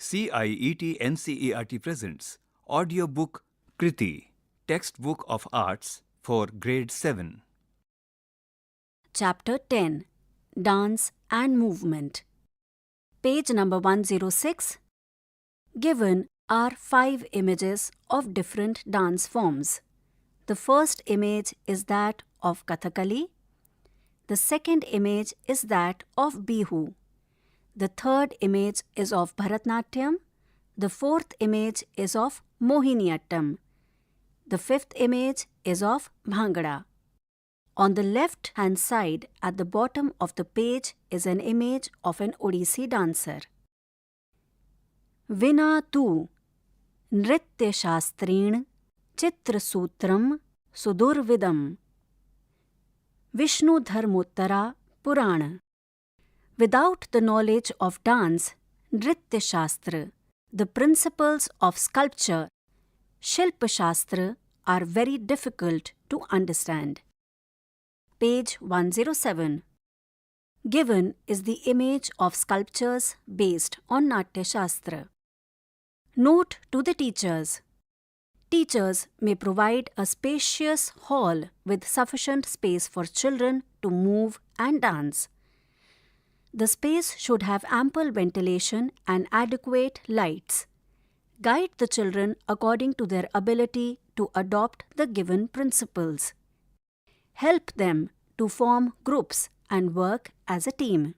CIET NCERT presents audiobook Kriti, Textbook of Arts for Grade 7. Chapter 10 Dance and Movement. Page number 106. Given are 5 images of different dance forms. The first image is that of Kathakali. The second image is that of Bihu. The third image is of Bharatnatyam. The fourth image is of Mohiniyattam. The fifth image is of Bhangra. On the left-hand side, at the bottom of the page, is an image of an Odissi dancer. Vina tu nritya shastrin chitra sutram sudurvidam Vishnu Dharmottara Purana. Without the knowledge of dance, Nritya Shastra, the principles of sculpture, Shilpa Shastra, are very difficult to understand. Page 107. Given is the image of sculptures based on Natya Shastra. Note to the teachers. Teachers may provide a spacious hall with sufficient space for children to move and dance. The space should have ample ventilation and adequate lights. Guide the children according to their ability to adopt the given principles. Help them to form groups and work as a team.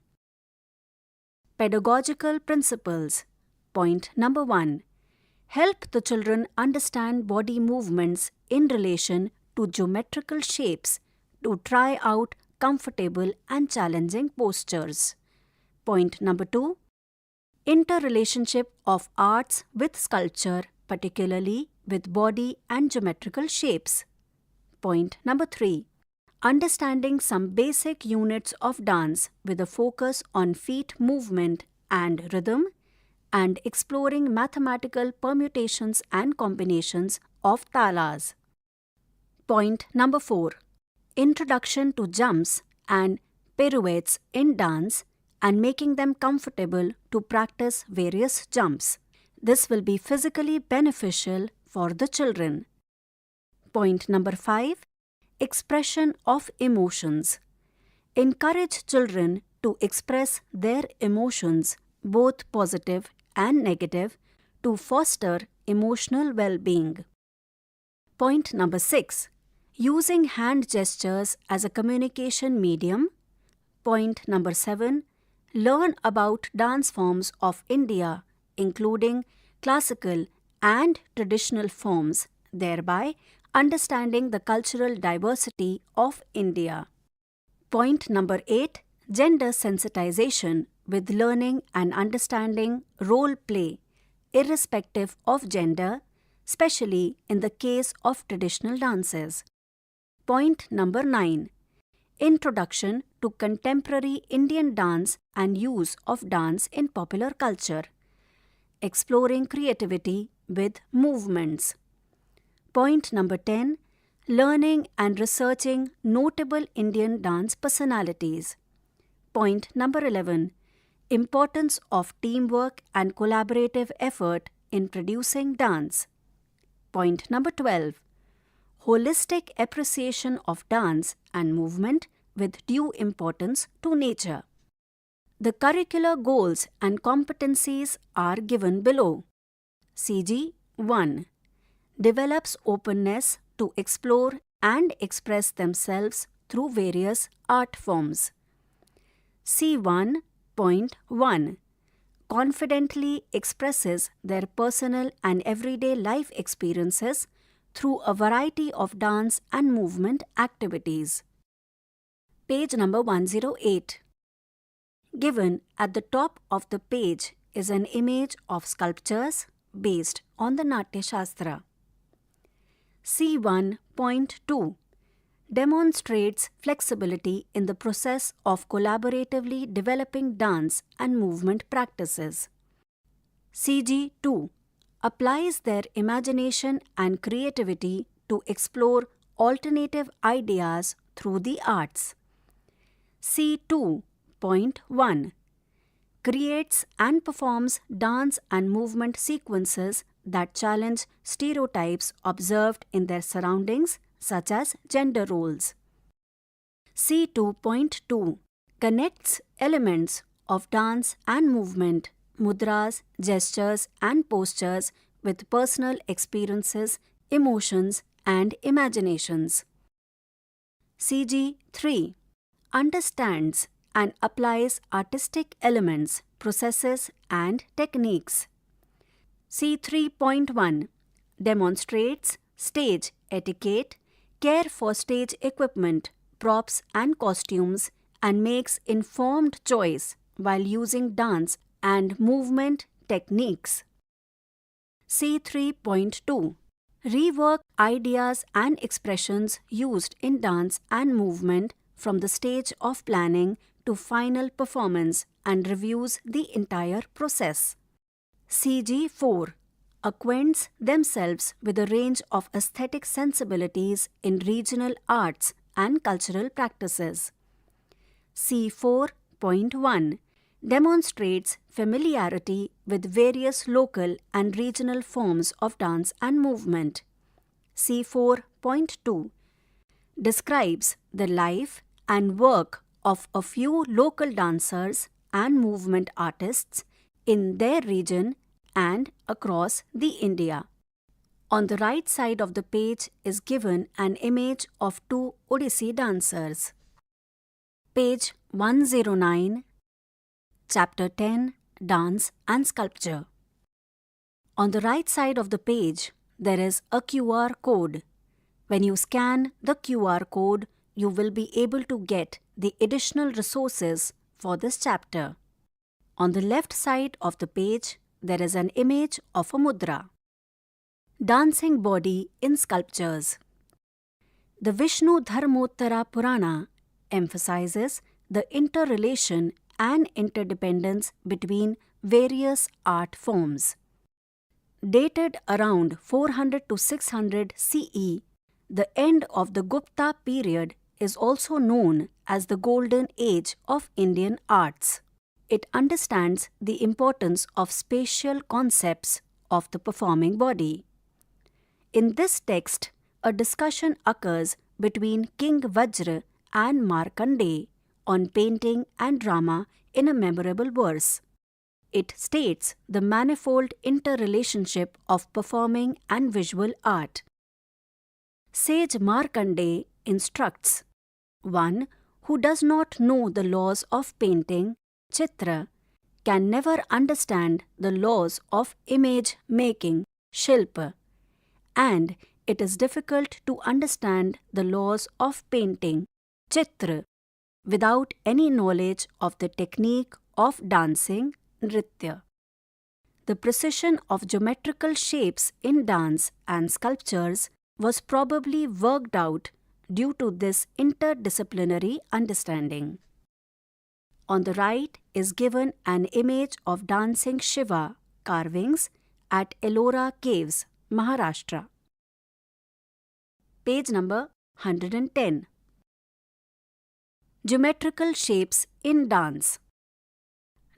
Pedagogical principles. Point number 1. Help the children understand body movements in relation to geometrical shapes to try out comfortable and challenging postures. Point number 2. Interrelationship of arts with sculpture, particularly with body and geometrical shapes. Point number 3. Understanding some basic units of dance with a focus on feet movement and rhythm, and exploring mathematical permutations and combinations of talas. Point number 4. Introduction to jumps and pirouettes in dance and making them comfortable to practice various jumps. This will be physically beneficial for the children. Point number 5. Expression of emotions. Encourage children to express their emotions, both positive and negative, to foster emotional well-being. Point number 6. Using hand gestures as a communication medium. Point number 7. Learn about dance forms of India, including classical and traditional forms, thereby understanding the cultural diversity of India. Point number 8. Gender sensitization with learning and understanding role play, irrespective of gender, especially in the case of traditional dances. Point number 9. Introduction to contemporary Indian dance and use of dance in popular culture. Exploring creativity with movements. Point number 10. Learning and researching notable Indian dance personalities. Point number 11. Importance of teamwork and collaborative effort in producing dance. Point number 12. Holistic appreciation of dance and movement with due importance to nature. The curricular goals and competencies are given below. CG 1. Develops openness to explore and express themselves through various art forms. C1.1. Confidently expresses their personal and everyday life experiences through a variety of dance and movement activities. Page number 108. Given at the top of the page is an image of sculptures based on the Natya Shastra. C1.2 demonstrates flexibility in the process of collaboratively developing dance and movement practices. CG2 applies their imagination and creativity to explore alternative ideas through the arts. C2.1 creates and performs dance and movement sequences that challenge stereotypes observed in their surroundings, such as gender roles. C2.2 connects elements of dance and movement, mudras, gestures, and postures with personal experiences, emotions, and imaginations. CG3 understands and applies artistic elements, processes, and techniques. C3.1 demonstrates stage etiquette, care for stage equipment, props, and costumes, and makes informed choice while using dance and movement techniques. C3.2 rework ideas and expressions used in dance and movement from the stage of planning to final performance and reviews the entire process. CG4 acquaints themselves with a range of aesthetic sensibilities in regional arts and cultural practices. C4.1 demonstrates familiarity with various local and regional forms of dance and movement. C4.2 describes the life and work of a few local dancers and movement artists in their region and across the India. On the right side of the page is given an image of two Odissi dancers. Page 109, Chapter 10, Dance and Sculpture. On the right side of the page, there is a QR code. When you scan the QR code, you will be able to get the additional resources for this chapter. On the left side of the page, there is an image of a mudra. Dancing body in sculptures. The Vishnu Dharmottara Purana emphasizes the interrelation and interdependence between various art forms. Dated around 400 to 600 CE, the end of the Gupta period is also known as the Golden Age of Indian arts. It understands the importance of spatial concepts of the performing body. In this text, a discussion occurs between King Vajra and Markandeya on painting and drama in a memorable verse. It states the manifold interrelationship of performing and visual art. Sage Markandeya instructs one who does not know the laws of painting, Chitra, can never understand the laws of image making, Shilpa, and it is difficult to understand the laws of painting, Chitra, without any knowledge of the technique of dancing, Nritya. The precision of geometrical shapes in dance and sculptures was probably worked out due to this interdisciplinary understanding. On the right is given an image of dancing Shiva carvings at Ellora Caves, Maharashtra. Page number 110. Geometrical shapes in dance.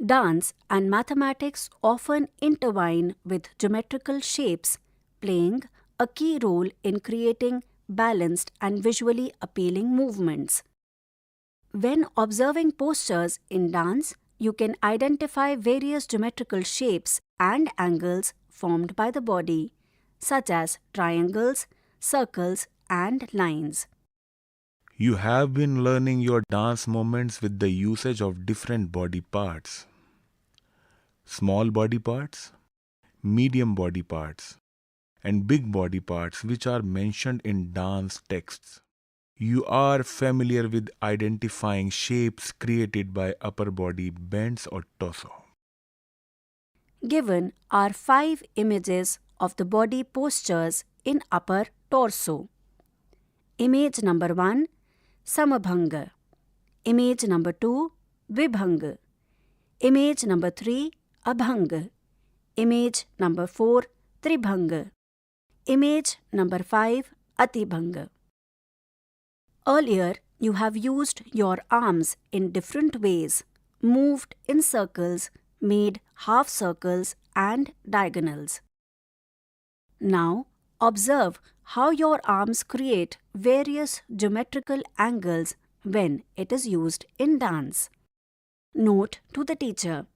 Dance and mathematics often intertwine with geometrical shapes, playing a key role in creating balanced and visually appealing movements. When observing postures in dance, you can identify various geometrical shapes and angles formed by the body, such as triangles, circles, and lines. You have been learning your dance movements with the usage of different body parts. Small body parts, medium body parts, and big body parts which are mentioned in dance texts. You are familiar with identifying shapes created by upper body bends or torso. Given are 5 images of the body postures in upper torso. Image number 1, Samabhanga. Image number 2, Vibhanga. Image number 3, Abhanga. Image number 4, Tribhanga. Image number 5, Atibhanga. Earlier, you have used your arms in different ways moved in circles, made half circles and diagonals. Now, observe how your arms create various geometrical angles when it is used in dance. Note to the teacher: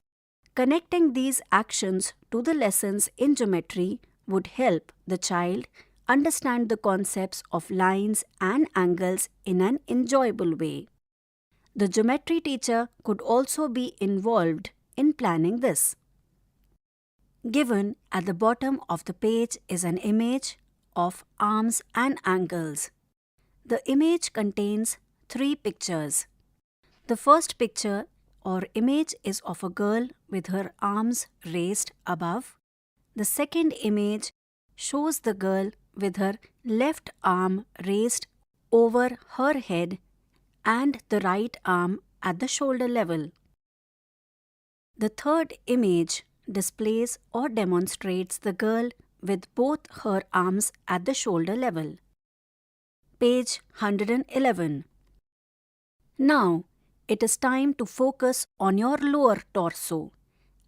connecting these actions to the lessons in geometry would help the child understand the concepts of lines and angles in an enjoyable way. The geometry teacher could also be involved in planning this. Given at the bottom of the page is an image of arms and angles. The image contains 3 pictures. The first picture or image is of a girl with her arms raised above. The second image shows the girl with her left arm raised over her head and the right arm at the shoulder level. The third image displays or demonstrates the girl with both her arms at the shoulder level. Page 111. Now, it is time to focus on your lower torso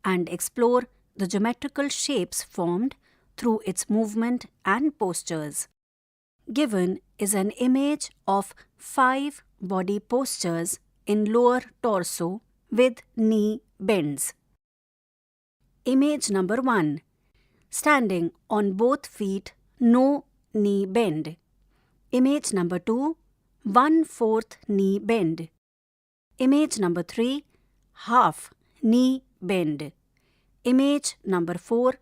and explore the geometrical shapes formed through its movement and postures. Given is an image of 5 body postures in lower torso with knee bends. Image number 1. Standing on both feet, no knee bend. Image number 2. 1/4 knee bend. Image number 3. Half knee bend. Image number 4.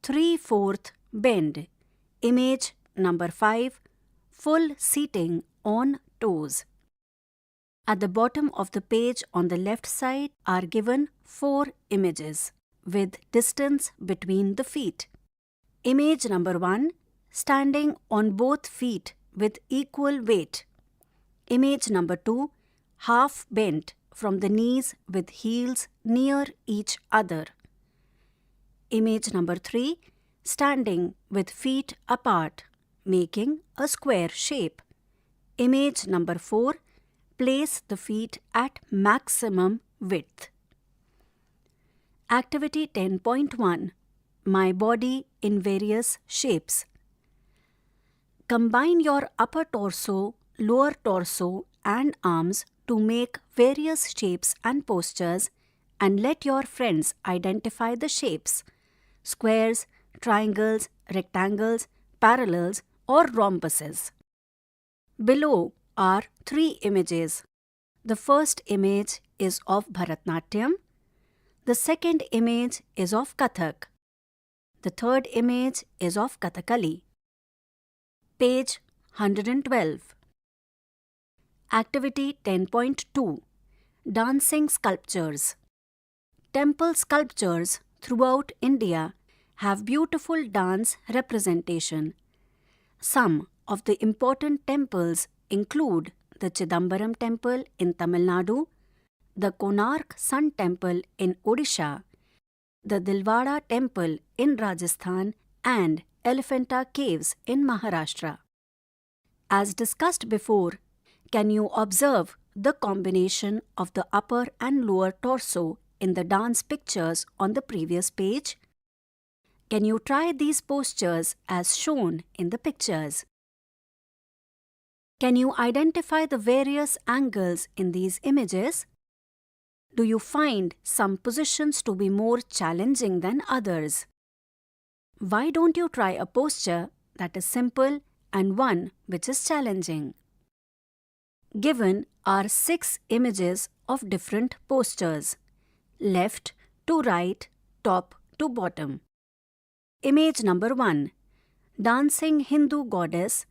3/4 bend. Image number 5. Full seating on toes. At the bottom of the page on the left side are given 4 images with distance between the feet. Image number 1. Standing on both feet with equal weight. Image number 2. Half bent from the knees with heels near each other. Image number 3. Standing with feet apart, making a square shape. Image number 4. Place the feet at maximum width. Activity 10.1. My body in various shapes. Combine your upper torso, lower torso and arms to make various shapes and postures and let your friends identify the shapes: squares, triangles, rectangles, parallels or rhombuses. Below are 3 images. The first image is of Bharatnatyam. The second image is of Kathak. The third image is of Kathakali. Page 112. Activity 10.2. Dancing sculptures. Temple sculptures throughout India have beautiful dance representation. Some of the important temples include the Chidambaram Temple in Tamil Nadu, the Konark Sun Temple in Odisha, the Dilwara Temple in Rajasthan and Elephanta Caves in Maharashtra. As discussed before, can you observe the combination of the upper and lower torso in the dance pictures on the previous page? Can you try these postures as shown in the pictures? Can you identify the various angles in these images? Do you find some positions to be more challenging than others? Why don't you try a posture that is simple and one which is challenging? Given are 6 images of different postures, left to right, top to bottom. Image number 1. Dancing Hindu goddess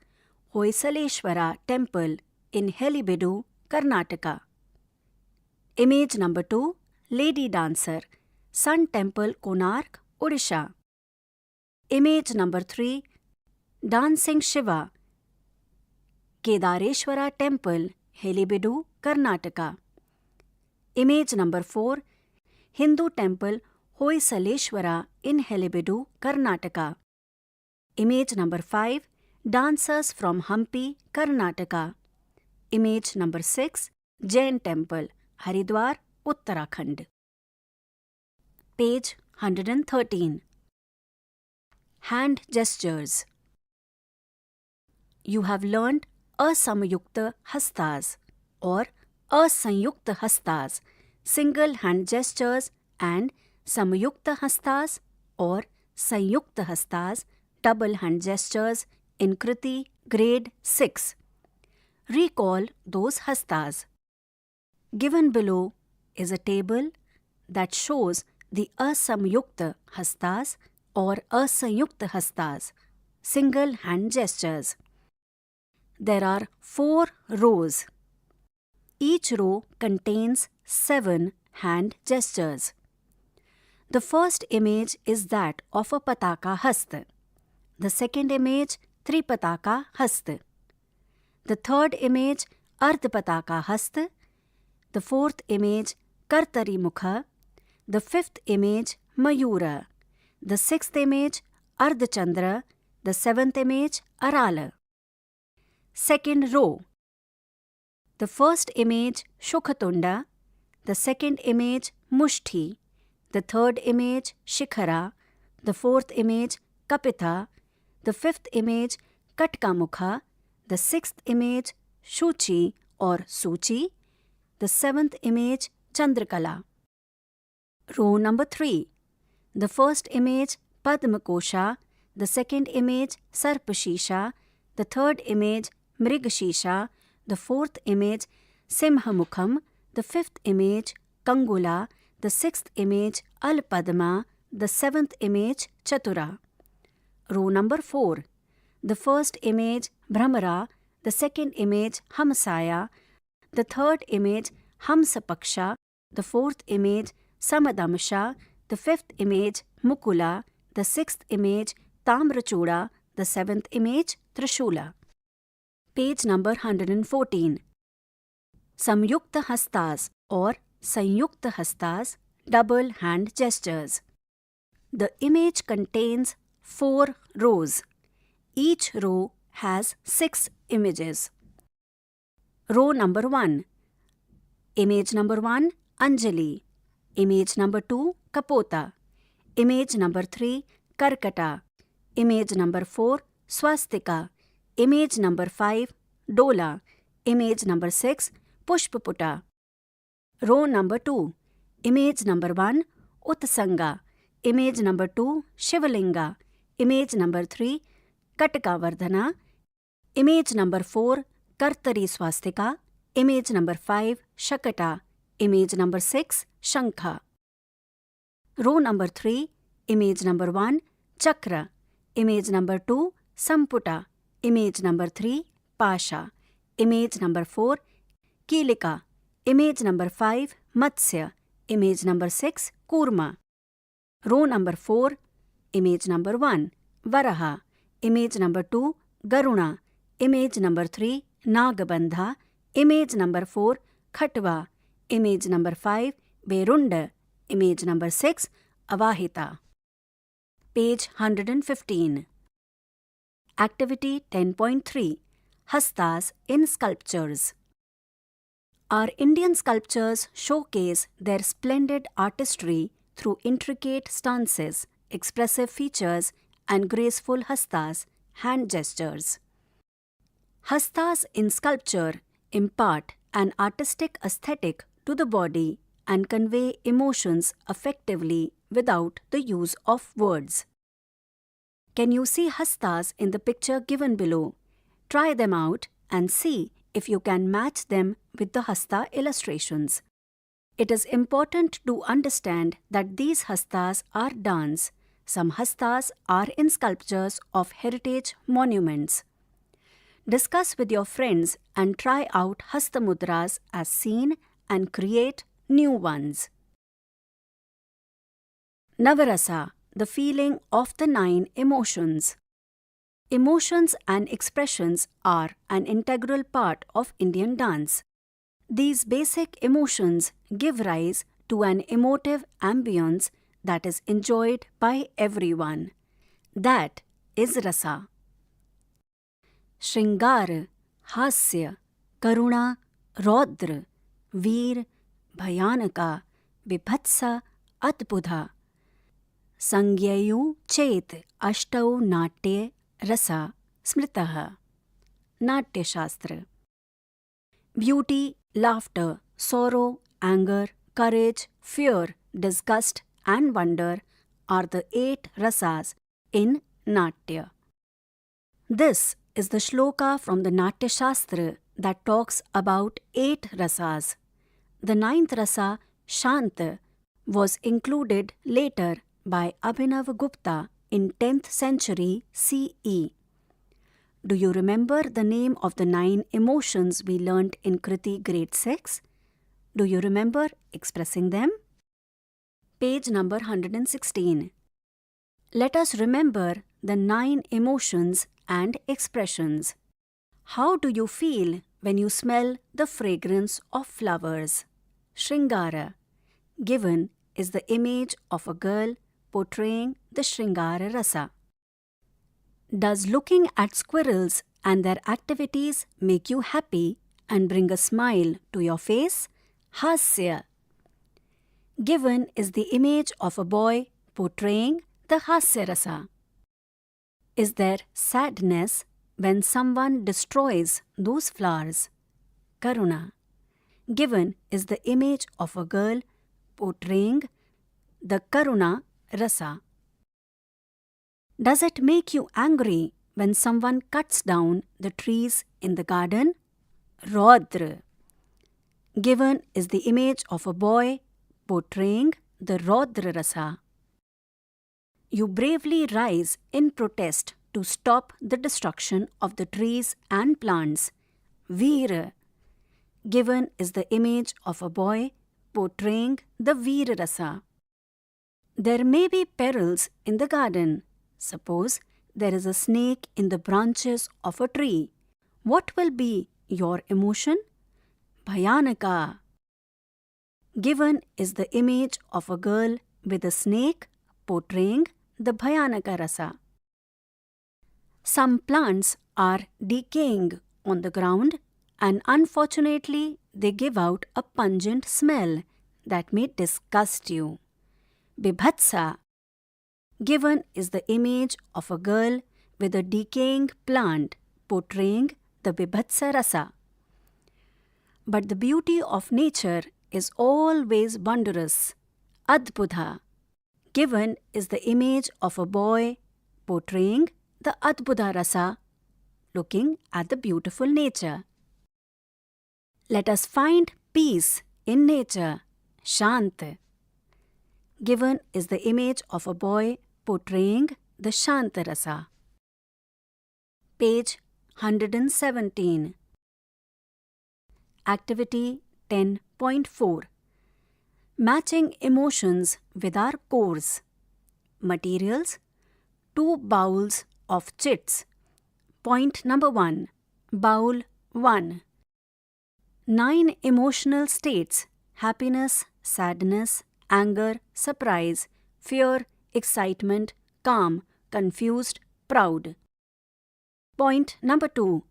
Hoysaleshwara Temple in Helibedu, Karnataka. Image number 2. Lady dancer Sun Temple, Konark, Odisha. Image number 3. Dancing Shiva Kedareshwara Temple, Helibedu, Karnataka. Image number 4. Hindu Temple Hoysaleshwara in Helibedu, Karnataka. Image number 5. Dancers from Hampi, Karnataka. Image number 6. Jain Temple, Haridwar, Uttarakhand. Page 113. Hand gestures. You have learned asamayukta hastas or asanyukta hastas, single hand gestures, and samayukta hastas or sanyukta hastas, double hand gestures in Kriti grade 6. Recall those hastas. Given below is a table that shows the asamayukta hastas or asanyukta hastas, single hand gestures. There are 4 rows. Each row contains 7 hand gestures. The first image is that of a pataka hasta. The second image, tripataka hasta. The third image, ardhapataka hasta. The fourth image, kartari mukha. The fifth image, mayura. The sixth image, ardhachandra. The seventh image, arala. Second row. The first image, Shukhatunda. The second image, Mushti. The third image, Shikhara. The fourth image, Kapitha. The fifth image, Katkamukha. The sixth image, Shuchi or Suchi. The seventh image, Chandrakala. Row number 3. The first image, Padmakosha. The second image, Sarpashisha. The third image, Mrigashisha. The fourth image, Simhamukham. The fifth image, Kangula. The sixth image, Alpadma. The seventh image, Chatura. Row number 4. The first image, Brahmara. The second image, Hamsaya. The third image, Hamsapaksha. The fourth image, Samadamsha. The fifth image, Mukula. The sixth image, Tamrachuda. The seventh image, Trishula. Page number 114. Samyukta hastas or Sanyukta hastas, double hand gestures. The image contains 4 rows. Each row has 6 images. Row number 1. Image number 1, Anjali. Image number 2, Kapota. Image number 3, Karkata. Image number 4, Swastika. Image number 5, Dola. Image number 6, Pushpaputa. Row number 2. Image number 1, Utsanga. Image number 2, Shivalinga. Image number 3, Katakavardhana. Image number 4, Kartari Swastika. Image number 5, Shakata. Image number 6, Shankha. Row number 3. Image number 1, Chakra. Image number 2, Samputa. Image number 3, Pasha. Image number 4, Kilika. Image number 5, Matsya. Image number 6, Kurma. Row number 4. Image number 1, Varaha. Image number 2, Garuna. Image number 3, Nagabandha. Image number 4, Khatva. Image number 5, Berunda. Image number 6, Avahita. Page 115. Activity 10.3. Hastas in sculptures. Our Indian sculptures showcase their splendid artistry through intricate stances, expressive features, and graceful hastas, hand gestures. Hastas in sculpture impart an artistic aesthetic to the body and convey emotions effectively without the use of words. Can you see hastas in the picture given below? Try them out and see if you can match them with the hasta illustrations. It is important to understand that these hastas are dance. Some hastas are in sculptures of heritage monuments. Discuss with your friends and try out hasta mudras as seen and create new ones. Navarasa, the feeling of the 9 emotions. Emotions and expressions are an integral part of Indian dance. These basic emotions give rise to an emotive ambience that is enjoyed by everyone. That is rasa. Shringar, Hasya, Karuna, Raudra, Veer, Bhayanaka, Bibhatsa, Adbudha. Sangyayu chet ashtau natye rasa smritaha. Natya Shastra. Beauty, laughter, sorrow, anger, courage, fear, disgust, and wonder are the 8 rasas in Natya. This is the shloka from the Natya Shastra that talks about 8 rasas. The 9th rasa, Shanta, was included later by Abhinav Gupta in 10th century CE. Do you remember the name of the 9 emotions we learnt in Kriti grade 6? Do you remember expressing them? Page number 116. Let us remember the 9 emotions and expressions. How do you feel when you smell the fragrance of flowers? Shringara. Given is the image of a girl portraying the Shringara rasa. Does looking at squirrels and their activities make you happy and bring a smile to your face? Hasya. Given is the image of a boy portraying the Hasya rasa. Is there sadness when someone destroys those flowers? Karuna. Given is the image of a girl portraying the Karuna rasa. Does it make you angry when someone cuts down the trees in the garden? Raudra. Given is the image of a boy portraying the Raudra rasa. You bravely rise in protest to stop the destruction of the trees and plants. Veera. Given is the image of a boy portraying the Veera rasa. There may be perils in the garden. Suppose there is a snake in the branches of a tree. What will be your emotion? Bhayanaka. Given is the image of a girl with a snake portraying the Bhayanaka rasa. Some plants are decaying on the ground and unfortunately they give out a pungent smell that may disgust you. Bibhatsa. Given is the image of a girl with a decaying plant portraying the Bibhatsa rasa. But the beauty of nature is always wondrous. Adbudha. Given is the image of a boy portraying the Adbudha rasa, looking at the beautiful nature. Let us find peace in nature. Shant. Given is the image of a boy portraying the Shanta rasa. Page 117. Activity 10.4. Matching emotions with our cores. Materials: 2 bowls of chits. Point number 1. Bowl 1. 9 emotional states: happiness, sadness, anger, surprise, fear, excitement, calm, confused, proud. Point number 2.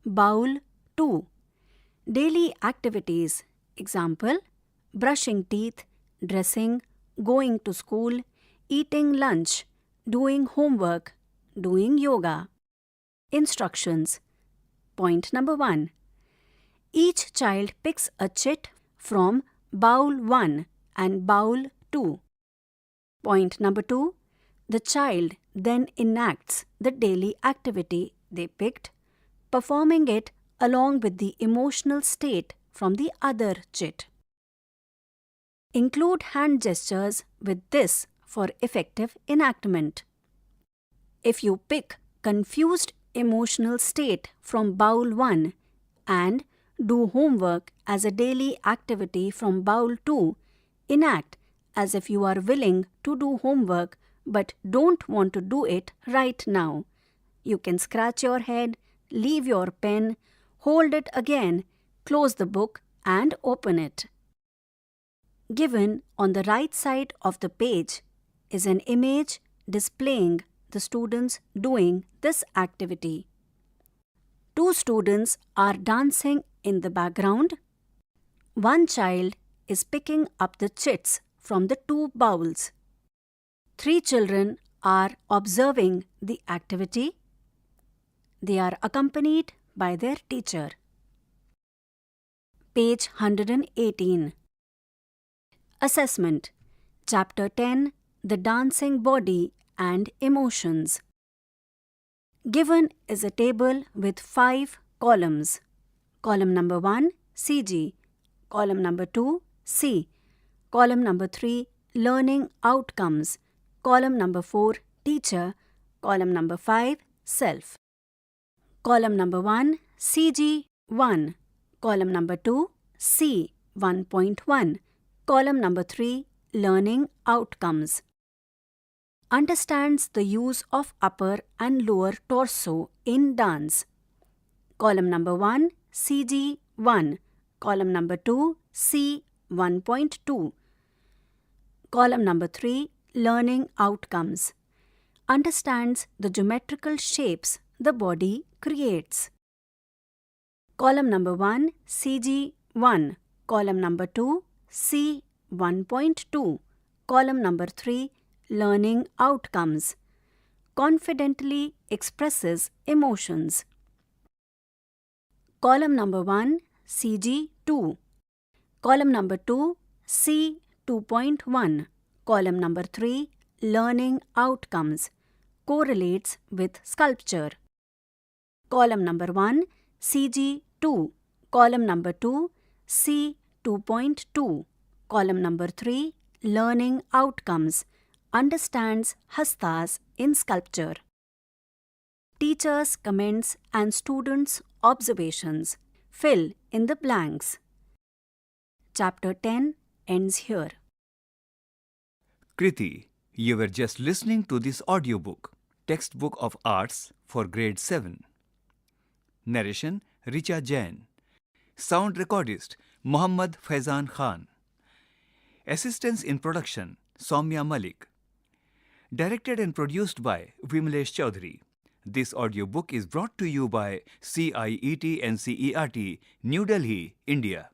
Bowl 2. Daily activities. Example: brushing teeth, dressing, going to school, eating lunch, doing homework, doing yoga. Instructions. Point number 1. Each child picks a chit from bowl 1 and bowl 2. Point number 2. The child then enacts the daily activity they picked, performing it along with the emotional state from the other chit. Include hand gestures with this for effective enactment. If you pick confused emotional state from bowl 1 and do homework as a daily activity from bowl 2, enact as if you are willing to do homework but don't want to do it right now. You can scratch your head, leave your pen, hold it again, close the book and open it. Given on the right side of the page is an image displaying the students doing this activity. 2 students are dancing in the background. One child is picking up the chits from the 2 bowls. 3 children are observing the activity. They are accompanied by their teacher. Page 118. Assessment. Chapter 10. The Dancing Body and Emotions. Given is a table with 5 columns. Column number 1, CG. Column number 2, C. Column number 3, Learning Outcomes. Column number 4, Teacher. Column number 5, Self. Column number 1, CG 1. Column number 2, C 1.1. Column number 3, Learning Outcomes. Understands the use of upper and lower torso in dance. Column number 1, CG 1. Column number 2, C 1.2. Column number 3, Learning Outcomes. Understands the geometrical shapes the body creates. Column number 1, CG 1. Column number 2, C 1.2. Column number 3, Learning Outcomes. Confidently expresses emotions. Column number 1, CG 2. Column number 2, C 2.1. Column number 3, Learning Outcomes. Correlates with sculpture. Column number 1, CG 2. Column number 2, C 2.2. Column number 3, Learning Outcomes. Understands hastas in sculpture. Teachers' comments and students' observations. Fill in the blanks. Chapter 10 ends here. Kriti, you were just listening to this audiobook, Textbook of Arts for Grade 7. Narration, Richa Jain. Sound recordist, Muhammad Faizan Khan. Assistance in production, Soumya Malik. Directed and produced by Vimlesh Chaudhary. This audiobook is brought to you by CIET NCERT, New Delhi, India.